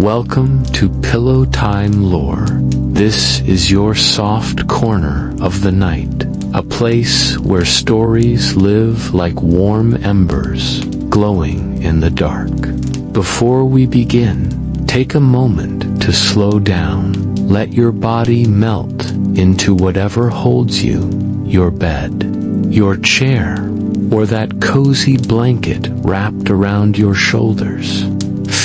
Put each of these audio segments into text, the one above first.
Welcome to Pillowtime Lore. This is your soft corner of the night, a place where stories live like warm embers, glowing in the dark. Before we begin, take a moment to slow down. Let your body melt into whatever holds you, your bed, your chair, or that cozy blanket wrapped around your shoulders.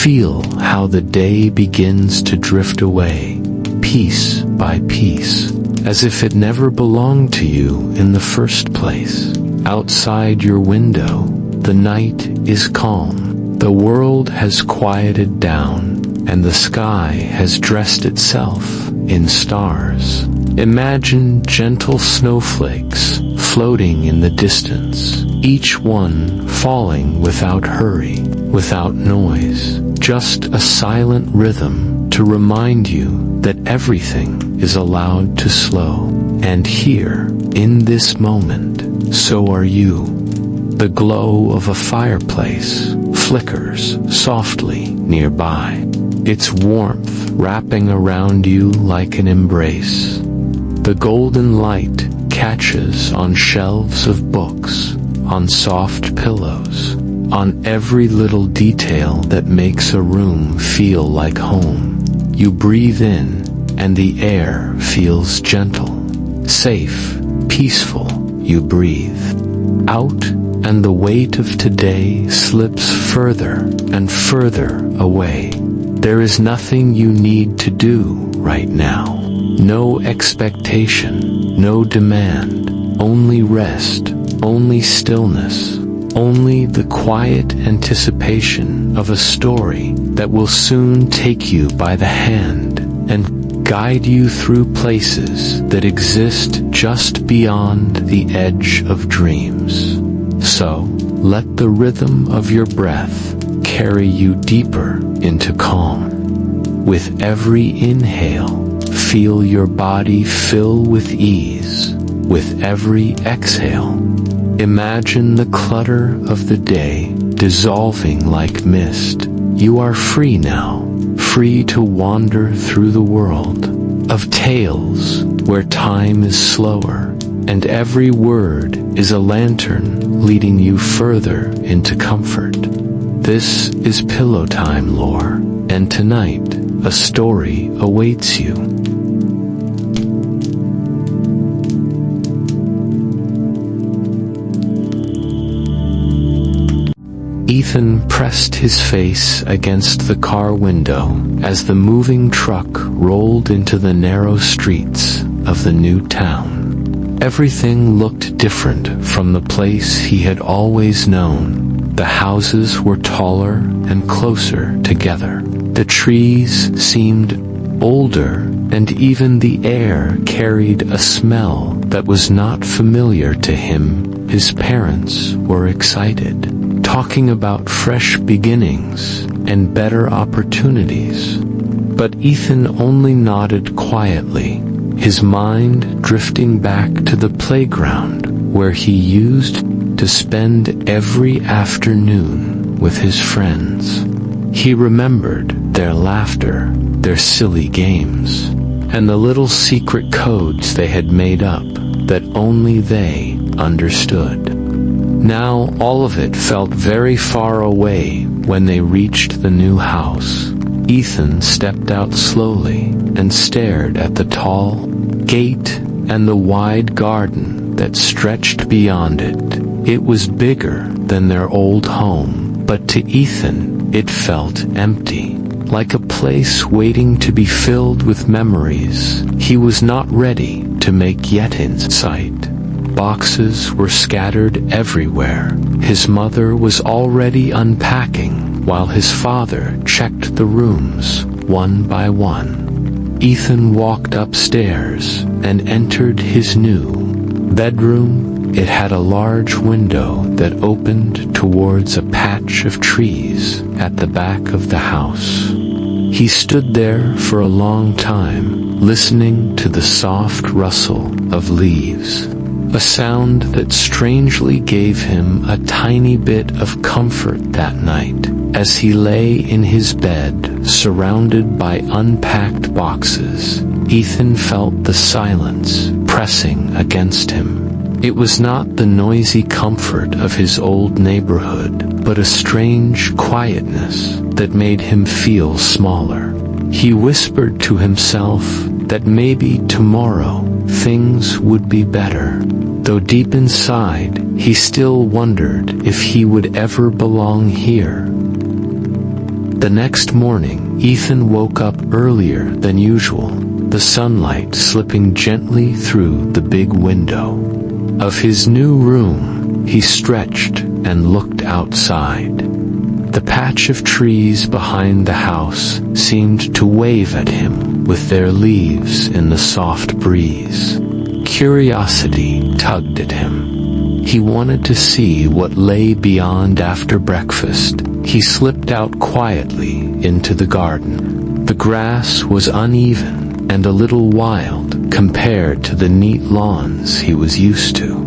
Feel how the day begins to drift away, piece by piece, as if it never belonged to you in the first place. Outside your window, the night is calm. The world has quieted down, and the sky has dressed itself in stars. Imagine gentle snowflakes floating in the distance, each one falling without hurry, without noise, just a silent rhythm to remind you that everything is allowed to slow. And here, in this moment, so are you. The glow of a fireplace flickers softly nearby, its warmth wrapping around you like an embrace. The golden light catches on shelves of books, on soft pillows, on every little detail that makes a room feel like home. You breathe in, and the air feels gentle, safe, peaceful. You breathe out, and the weight of today slips further and further away. There is nothing you need to do right now. No expectation, no demand, only rest, only stillness, only the quiet anticipation of a story that will soon take you by the hand and guide you through places that exist just beyond the edge of dreams. So, let the rhythm of your breath carry you deeper into calm. With every inhale, feel your body fill with ease. With every exhale, imagine the clutter of the day dissolving like mist. You are free now, free to wander through the world of tales where time is slower, and every word is a lantern leading you further into comfort. This is Pillowtime Lore, and tonight, a story awaits you. Ethan pressed his face against the car window as the moving truck rolled into the narrow streets of the new town. Everything looked different from the place he had always known. The houses were taller and closer together. The trees seemed older, and even the air carried a smell that was not familiar to him. His parents were excited, talking about fresh beginnings and better opportunities. But Ethan only nodded quietly, his mind drifting back to the playground where he used to spend every afternoon with his friends. He remembered their laughter, their silly games, and the little secret codes they had made up that only they understood. Now all of it felt very far away when they reached the new house. Ethan stepped out slowly and stared at the tall gate and the wide garden that stretched beyond it. It was bigger than their old home, but to Ethan it felt empty, like a place waiting to be filled with memories he was not ready to make yet in sight. Boxes were scattered everywhere. His mother was already unpacking, while his father checked the rooms one by one. Ethan walked upstairs and entered his new bedroom. It had a large window that opened towards a patch of trees at the back of the house. He stood there for a long time, listening to the soft rustle of leaves, a sound that strangely gave him a tiny bit of comfort that night. As he lay in his bed, surrounded by unpacked boxes, Ethan felt the silence pressing against him. It was not the noisy comfort of his old neighborhood, but a strange quietness that made him feel smaller. He whispered to himself that maybe tomorrow things would be better, though deep inside he still wondered if he would ever belong here. The next morning, Ethan woke up earlier than usual, the sunlight slipping gently through the big window of his new room. He stretched and looked outside. The patch of trees behind the house seemed to wave at him with their leaves in the soft breeze. Curiosity tugged at him. He wanted to see what lay beyond after breakfast. He slipped out quietly into the garden. The grass was uneven and a little wild compared to the neat lawns he was used to.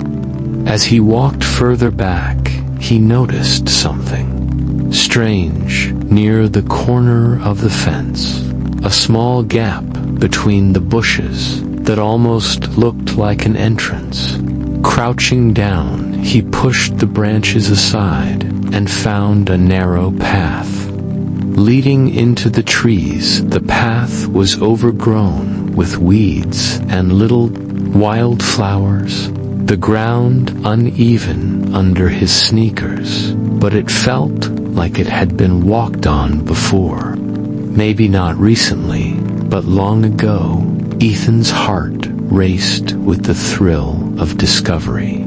As he walked further back, he noticed something strange near the corner of the fence. A small gap between the bushes that almost looked like an entrance. Crouching down, he pushed the branches aside and found a narrow path. Leading into the trees, the path was overgrown with weeds and little wildflowers. The ground uneven under his sneakers, but it felt like it had been walked on before. Maybe not recently, but long ago. Ethan's heart raced with the thrill of discovery.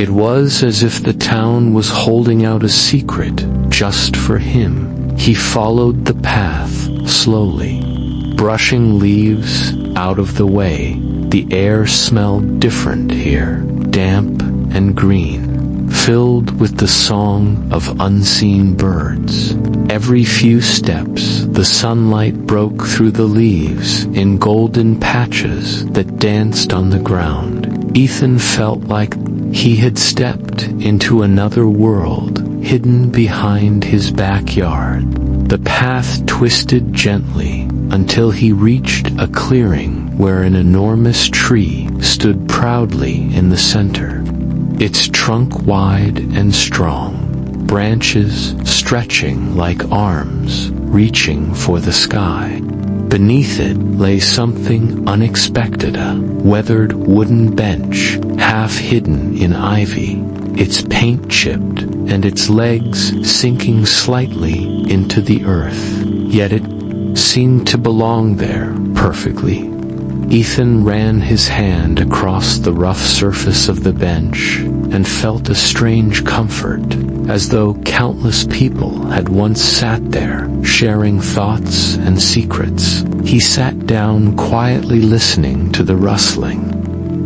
It was as if the town was holding out a secret just for him. He followed the path slowly, brushing leaves out of the way. The air smelled different here, damp and green, filled with the song of unseen birds. Every few steps, the sunlight broke through the leaves in golden patches that danced on the ground. Ethan felt like he had stepped into another world, hidden behind his backyard. The path twisted gently until he reached a clearing where an enormous tree stood proudly in the center, its trunk wide and strong, branches stretching like arms reaching for the sky. Beneath it lay something unexpected, a weathered wooden bench, half hidden in ivy, its paint chipped and its legs sinking slightly into the earth. Yet it seemed to belong there perfectly. Ethan ran his hand across the rough surface of the bench and felt a strange comfort, as though countless people had once sat there, sharing thoughts and secrets. He sat down quietly, listening to the rustling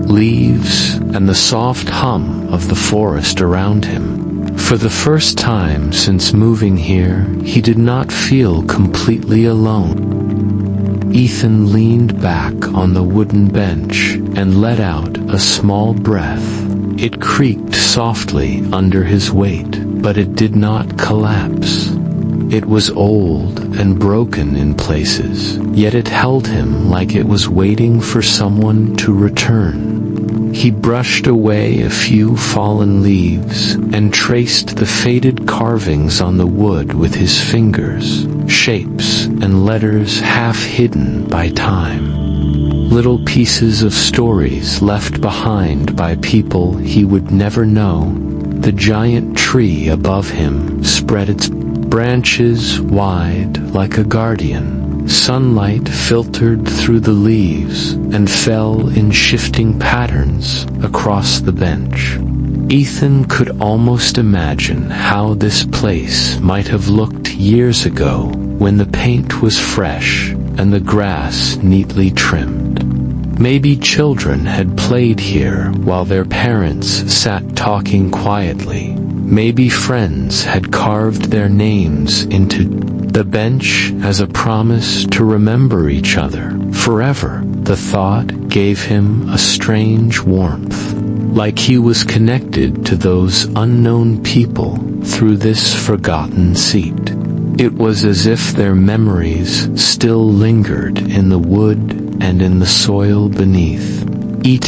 leaves and the soft hum of the forest around him. For the first time since moving here, he did not feel completely alone. Ethan leaned back on the wooden bench and let out a small breath. It creaked softly under his weight, but it did not collapse. It was old and broken in places, yet it held him like it was waiting for someone to return. He brushed away a few fallen leaves and traced the faded carvings on the wood with his fingers, shapes and letters half hidden by time. Little pieces of stories left behind by people he would never know. The giant tree above him spread its branches wide like a guardian. Sunlight filtered through the leaves and fell in shifting patterns across the bench. Ethan could almost imagine how this place might have looked years ago, when the paint was fresh and the grass neatly trimmed. Maybe children had played here while their parents sat talking quietly. Maybe friends had carved their names into the bench as a promise to remember each other forever. The thought gave him a strange warmth, like he was connected to those unknown people through this forgotten seat. It was as if their memories still lingered in the wood and in the soil beneath.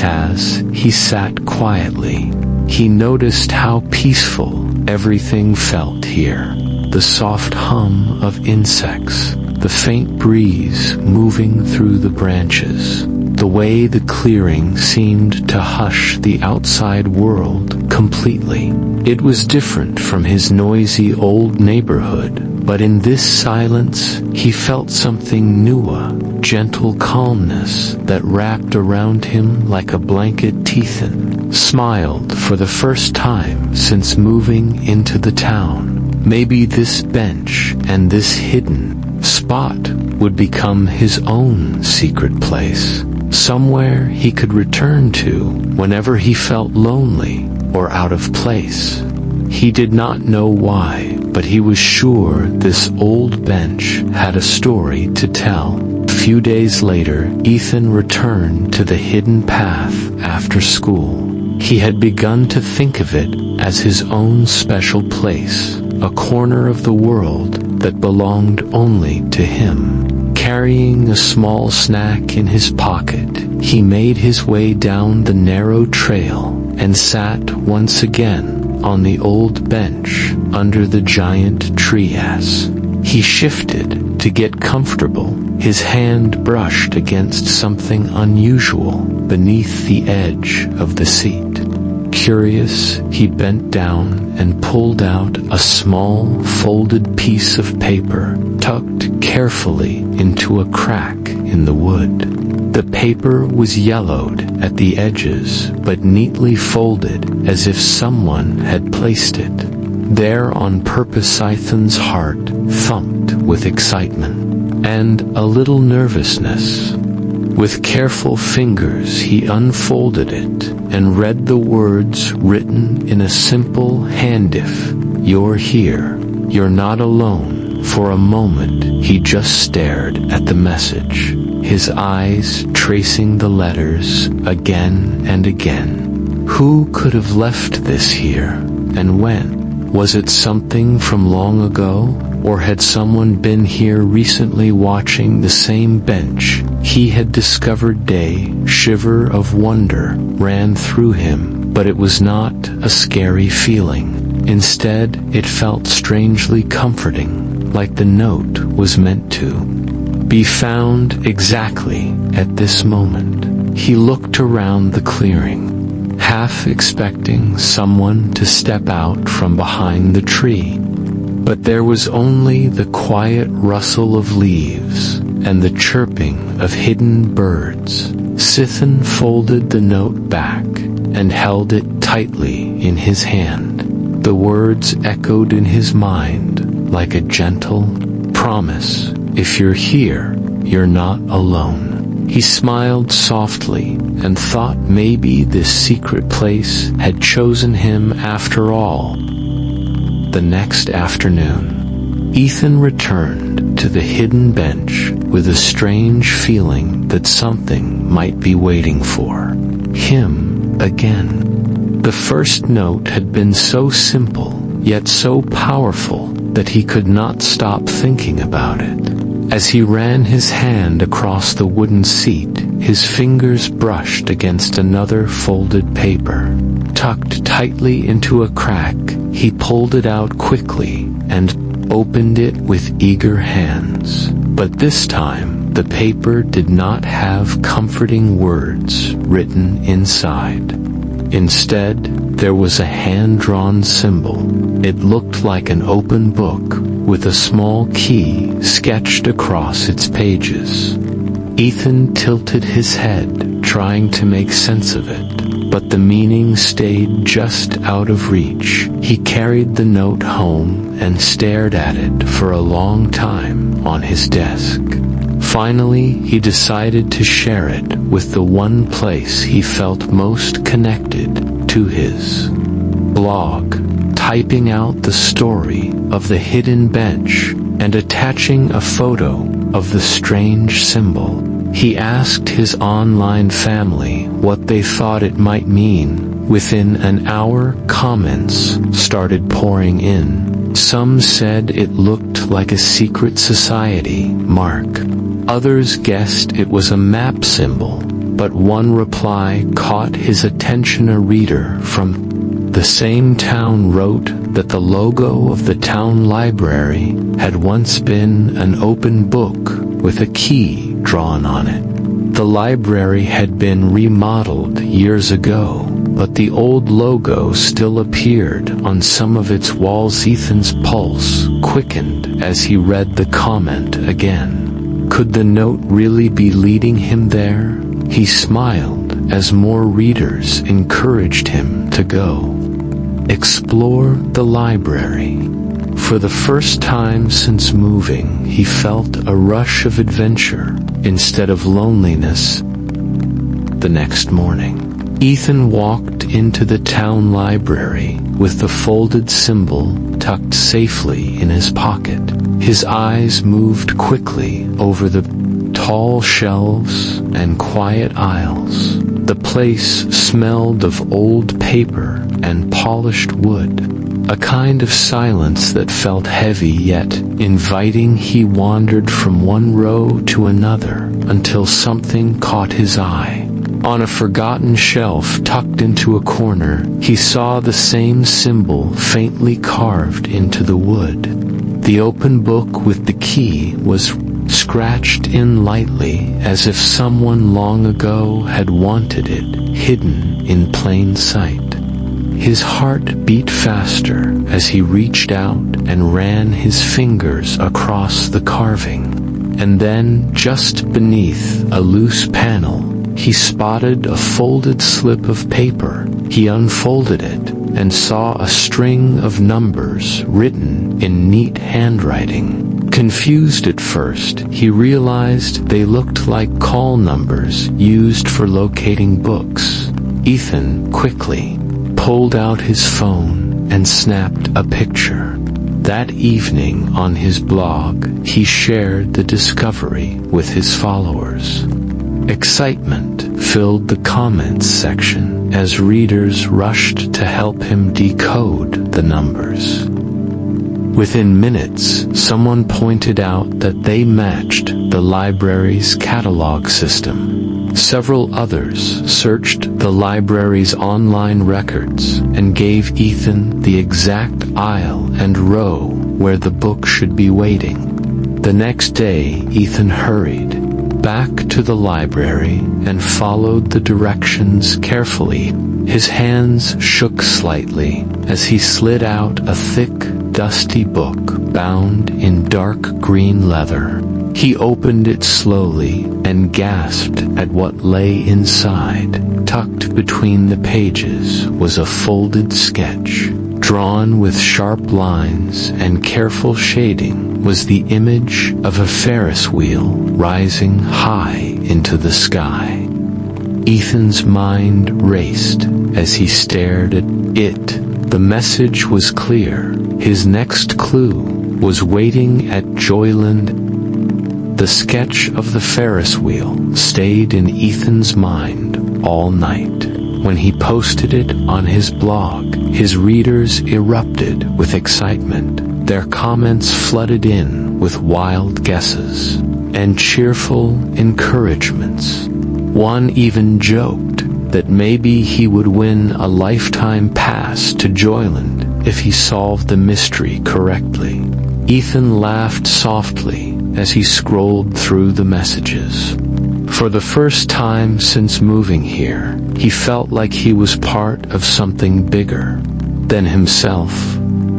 As he sat quietly, he noticed how peaceful everything felt here. The soft hum of insects, the faint breeze moving through the branches, the way the clearing seemed to hush the outside world completely. It was different from his noisy old neighborhood, but in this silence he felt something new, a gentle calmness that wrapped around him like a blanket. Ethan smiled for the first time since moving into the town. Maybe this bench and this hidden spot would become his own secret place, somewhere he could return to whenever he felt lonely or out of place. He did not know why, but he was sure this old bench had a story to tell. A few days later, Ethan returned to the hidden path after school. He had begun to think of it as his own special place, a corner of the world that belonged only to him. Carrying a small snack in his pocket, he made his way down the narrow trail and sat once again on the old bench under the giant trees. He shifted to get comfortable. His hand brushed against something unusual beneath the edge of the seat. Curious, he bent down and pulled out a small, folded piece of paper, tucked carefully into a crack in the wood. The paper was yellowed at the edges, but neatly folded as if someone had placed it there on purpose. Ethan's heart thumped with excitement and a little nervousness. With careful fingers he unfolded it and read the words written in a simple hand. If you're here, you're not alone. For a moment he just stared at the message, his eyes tracing the letters again and again. Who could have left this here, and when? Was it something from long ago, or had someone been here recently watching the same bench he had discovered? A shiver of wonder ran through him, but it was not a scary feeling. Instead, it felt strangely comforting, like the note was meant to be found exactly at this moment. He looked around the clearing, half expecting someone to step out from behind the tree. But there was only the quiet rustle of leaves and the chirping of hidden birds. Ethan folded the note back and held it tightly in his hand. The words echoed in his mind like a gentle promise. If you're here, you're not alone. He smiled softly and thought maybe this secret place had chosen him after all. The next afternoon, Ethan returned to the hidden bench with a strange feeling that something might be waiting for him again. The first note had been so simple, yet so powerful, that he could not stop thinking about it. As he ran his hand across the wooden seat, his fingers brushed against another folded paper. Tucked tightly into a crack, he pulled it out quickly and opened it with eager hands. But this time, the paper did not have comforting words written inside. Instead, there was a hand-drawn symbol. It looked like an open book, with a small key sketched across its pages. Ethan tilted his head, trying to make sense of it, but the meaning stayed just out of reach. He carried the note home and stared at it for a long time on his desk. Finally, he decided to share it with the one place he felt most connected to, his blog. Typing out the story of the hidden bench and attaching a photo of the strange symbol, he asked his online family what they thought it might mean. Within an hour, comments started pouring in. Some said it looked like a secret society mark. Others guessed it was a map symbol, but one reply caught his attention. A reader from the same town wrote that the logo of the town library had once been an open book with a key drawn on it. The library had been remodeled years ago, but the old logo still appeared on some of its walls. Ethan's pulse quickened as he read the comment again. Could the note really be leading him there? He smiled as more readers encouraged him to go. Explore the library. For the first time since moving, he felt a rush of adventure instead of loneliness. The next morning, Ethan walked into the town library with the folded symbol tucked safely in his pocket. His eyes moved quickly over the tall shelves and quiet aisles. The place smelled of old paper and polished wood, a kind of silence that felt heavy yet inviting. He wandered from one row to another until something caught his eye. On a forgotten shelf tucked into a corner, he saw the same symbol faintly carved into the wood. The open book with the key was scratched in lightly, as if someone long ago had wanted it hidden in plain sight. His heart beat faster as he reached out and ran his fingers across the carving. And then, just beneath a loose panel, he spotted a folded slip of paper. He unfolded it and saw a string of numbers written in neat handwriting. Confused at first, he realized they looked like call numbers used for locating books. Ethan quickly pulled out his phone and snapped a picture. That evening on his blog, he shared the discovery with his followers. Excitement filled the comments section as readers rushed to help him decode the numbers. Within minutes, someone pointed out that they matched the library's catalog system. Several others searched the library's online records and gave Ethan the exact aisle and row where the book should be waiting. The next day, Ethan hurried back to the library and followed the directions carefully. His hands shook slightly as he slid out a thick, dusty book bound in dark green leather. He opened it slowly and gasped at what lay inside. Tucked between the pages was a folded sketch. Drawn with sharp lines and careful shading was the image of a ferris wheel rising high into the sky. Ethan's mind raced as he stared at it. The message was clear. His next clue was waiting at Joyland. The sketch of the Ferris wheel stayed in Ethan's mind all night. When he posted it on his blog, his readers erupted with excitement. Their comments flooded in with wild guesses and cheerful encouragements. One even joked that maybe he would win a lifetime pass to Joyland if he solved the mystery correctly. Ethan laughed softly as he scrolled through the messages. For the first time since moving here, he felt like he was part of something bigger than himself.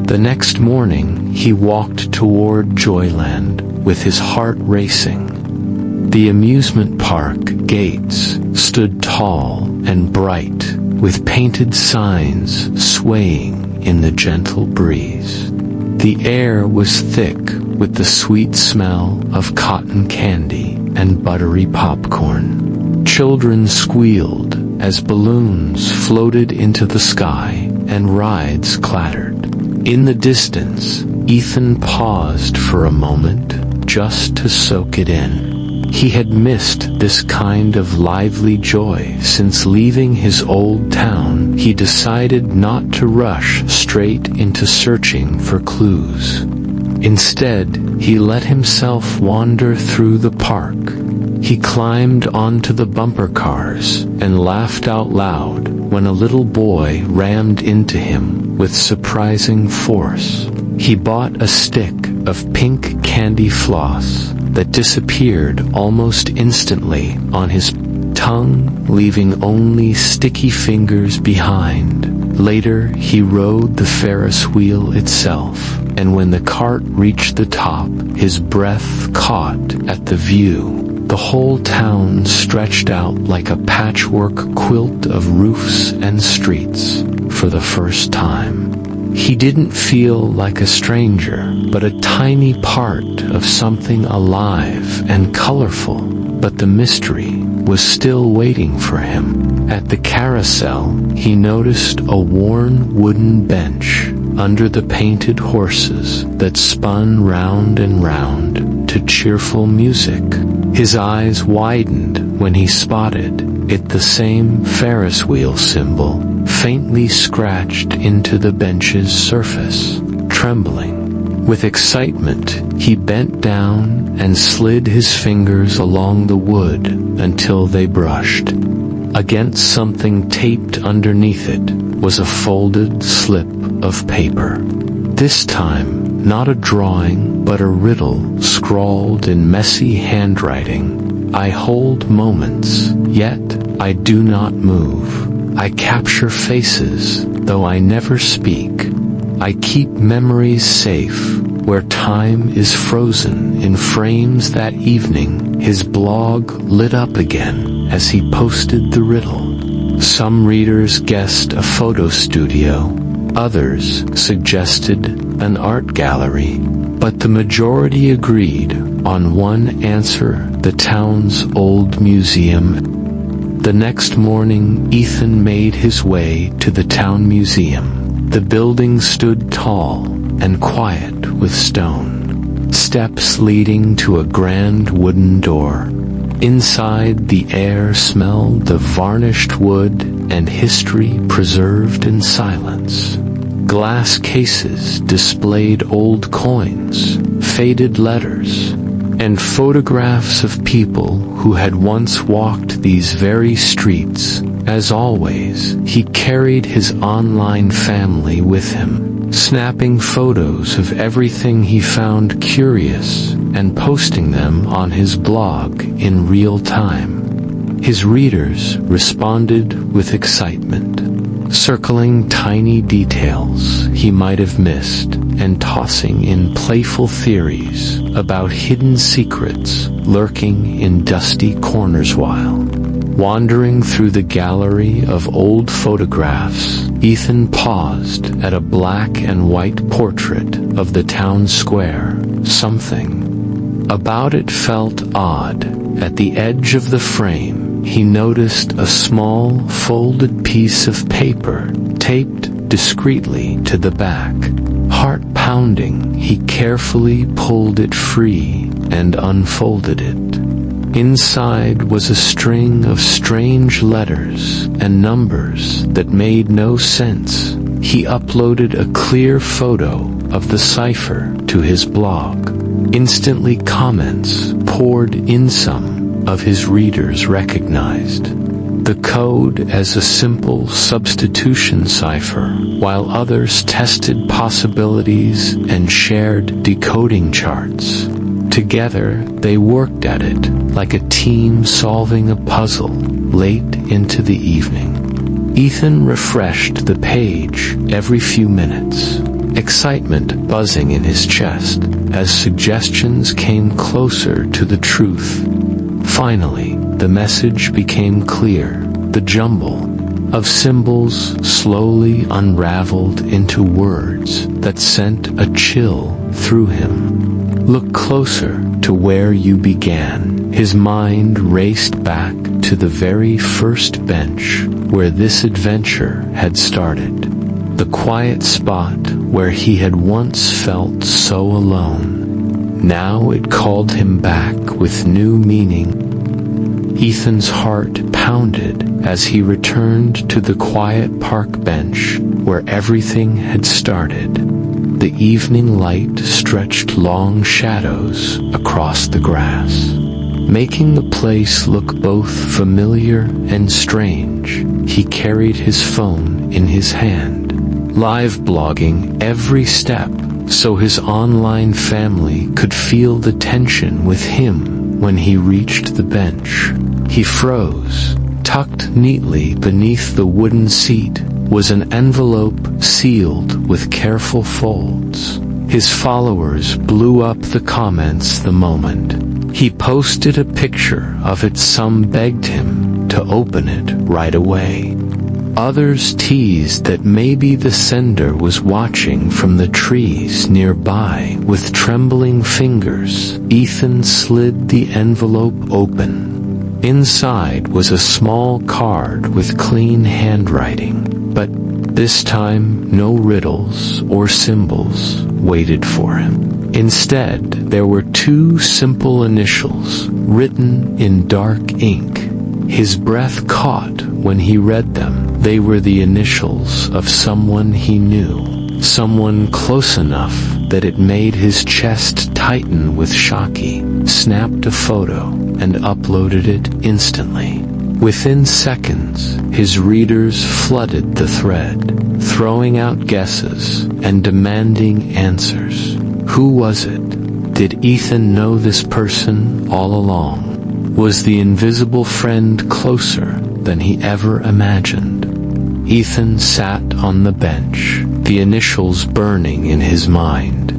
The next morning, he walked toward Joyland with his heart racing. The amusement park gates stood tall and bright, with painted signs swaying in the gentle breeze. The air was thick with the sweet smell of cotton candy and buttery popcorn. Children squealed as balloons floated into the sky and rides clattered. In the distance, Ethan paused for a moment just to soak it in. He had missed this kind of lively joy since leaving his old town. He decided not to rush straight into searching for clues. Instead, he let himself wander through the park. He climbed onto the bumper cars and laughed out loud when a little boy rammed into him with surprising force. He bought a stick of pink candy floss that disappeared almost instantly on his tongue, leaving only sticky fingers behind. Later, he rode the Ferris wheel itself, and when the cart reached the top, his breath caught at the view. The whole town stretched out like a patchwork quilt of roofs and streets. For the first time, he didn't feel like a stranger, but a tiny part of something alive and colorful. But the mystery was still waiting for him. At the carousel, he noticed a worn wooden bench under the painted horses that spun round and round to cheerful music. His eyes widened when he spotted it, the same Ferris wheel symbol faintly scratched into the bench's surface. Trembling with excitement, he bent down and slid his fingers along the wood until they brushed. Against something taped underneath it was a folded slip of paper. This time, not a drawing, but a riddle scrawled in messy handwriting. I hold moments, yet I do not move. I capture faces, though I never speak. I keep memories safe, where time is frozen in frames. That evening, his blog lit up again as he posted the riddle. Some readers guessed a photo studio, others suggested an art gallery, but the majority agreed on one answer: the town's old museum. The next morning, Ethan made his way to the town museum. The building stood tall and quiet, with stone steps leading to a grand wooden door. Inside, the air smelled of varnished wood and history preserved in silence. Glass cases displayed old coins, faded letters, and photographs of people who had once walked these very streets. As always, he carried his online family with him, snapping photos of everything he found curious and posting them on his blog in real time. His readers responded with excitement, circling tiny details he might have missed and tossing in playful theories about hidden secrets lurking in dusty corners. While wandering through the gallery of old photographs, Ethan paused at a black and white portrait of the town square. Something about it felt odd. At the edge of the frame, he noticed a small, folded piece of paper taped discreetly to the back. Heart pounding, he carefully pulled it free and unfolded it. Inside was a string of strange letters and numbers that made no sense. He uploaded a clear photo of the cipher to his blog. Instantly, comments poured in. Some of his readers recognized the code as a simple substitution cipher, while others tested possibilities and shared decoding charts. Together, they worked at it like a team solving a puzzle. Late into the evening, Ethan refreshed the page every few minutes, excitement buzzing in his chest as suggestions came closer to the truth. Finally, the message became clear. The jumble of symbols slowly unraveled into words that sent a chill through him. Look closer to where you began. His mind raced back to the very first bench where this adventure had started. The quiet spot where he had once felt so alone. Now it called him back with new meaning. Ethan's heart pounded as he returned to the quiet park bench where everything had started. The evening light stretched long shadows across the grass, making the place look both familiar and strange. He carried his phone in his hand, live blogging every step so his online family could feel the tension with him when he reached the bench. He froze. Tucked neatly beneath the wooden seat was an envelope sealed with careful folds. His followers blew up the comments the moment he posted a picture of it. Some begged him to open it right away. Others teased that maybe the sender was watching from the trees nearby. With trembling fingers, Ethan slid the envelope open. Inside was a small card with clean handwriting, but this time no riddles or symbols waited for him. Instead, there were two simple initials written in dark ink. His breath caught when he read them. They were the initials of someone he knew, someone close enough that it made his chest tighten with shock. He snapped a photo and uploaded it instantly. Within seconds, his readers flooded the thread, throwing out guesses and demanding answers. Who was it? Did Ethan know this person all along? Was the invisible friend closer than he ever imagined? Ethan sat on the bench, the initials burning in his mind.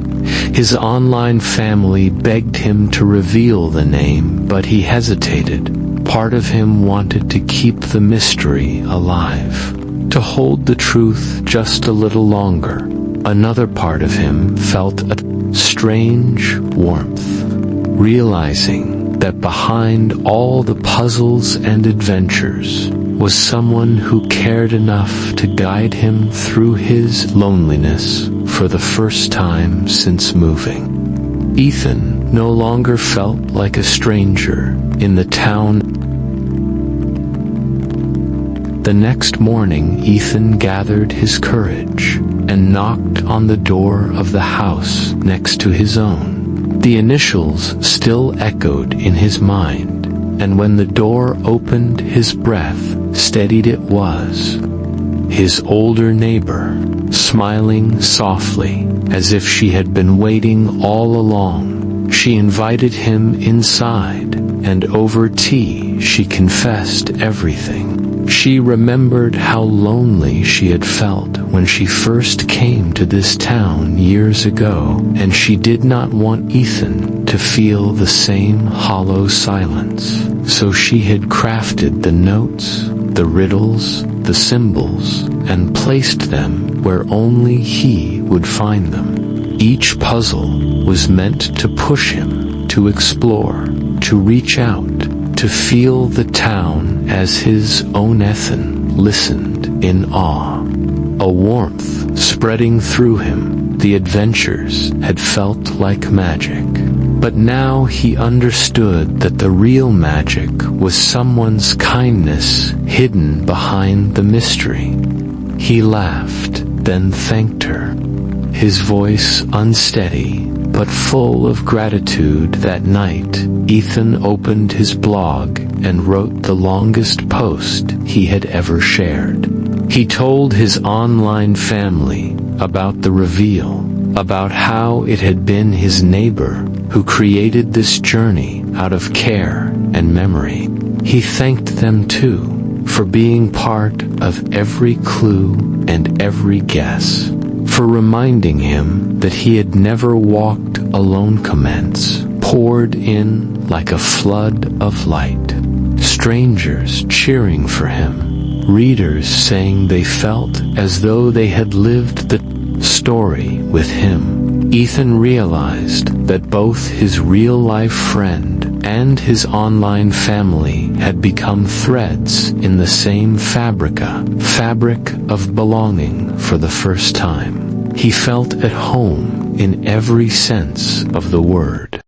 His online family begged him to reveal the name, but he hesitated. Part of him wanted to keep the mystery alive, to hold the truth just a little longer. Another part of him felt a strange warmth, realizing that behind all the puzzles and adventures was someone who cared enough to guide him through his loneliness for the first time since moving. Ethan no longer felt like a stranger in the town. The next morning, Ethan gathered his courage and knocked on the door of the house next to his own. The initials still echoed in his mind, and when the door opened, his breath steadied. It was his older neighbor, smiling softly, as if she had been waiting all along. She invited him inside, and over tea she confessed everything. She remembered how lonely she had felt when she first came to this town years ago, and she did not want Ethan to feel the same hollow silence. So she had crafted the notes, the riddles, the symbols, and placed them where only he would find them. Each puzzle was meant to push him, to explore, to reach out, to feel the town as his own. Ethan listened in awe, a warmth spreading through him. The adventures had felt like magic, but now he understood that the real magic was someone's kindness hidden behind the mystery. He laughed, then thanked her, his voice unsteady but full of gratitude. That night, Ethan opened his blog and wrote the longest post he had ever shared. He told his online family about the reveal, about how it had been his neighbor who created this journey out of care and memory. He thanked them too for being part of every clue and every guess, for reminding him that he had never walked alone. Comments poured in like a flood of light, strangers cheering for him, readers saying they felt as though they had lived the story with him. Ethan realized that both his real-life friend and his online family had become threads in the same fabric of belonging for the first time. He felt at home in every sense of the word.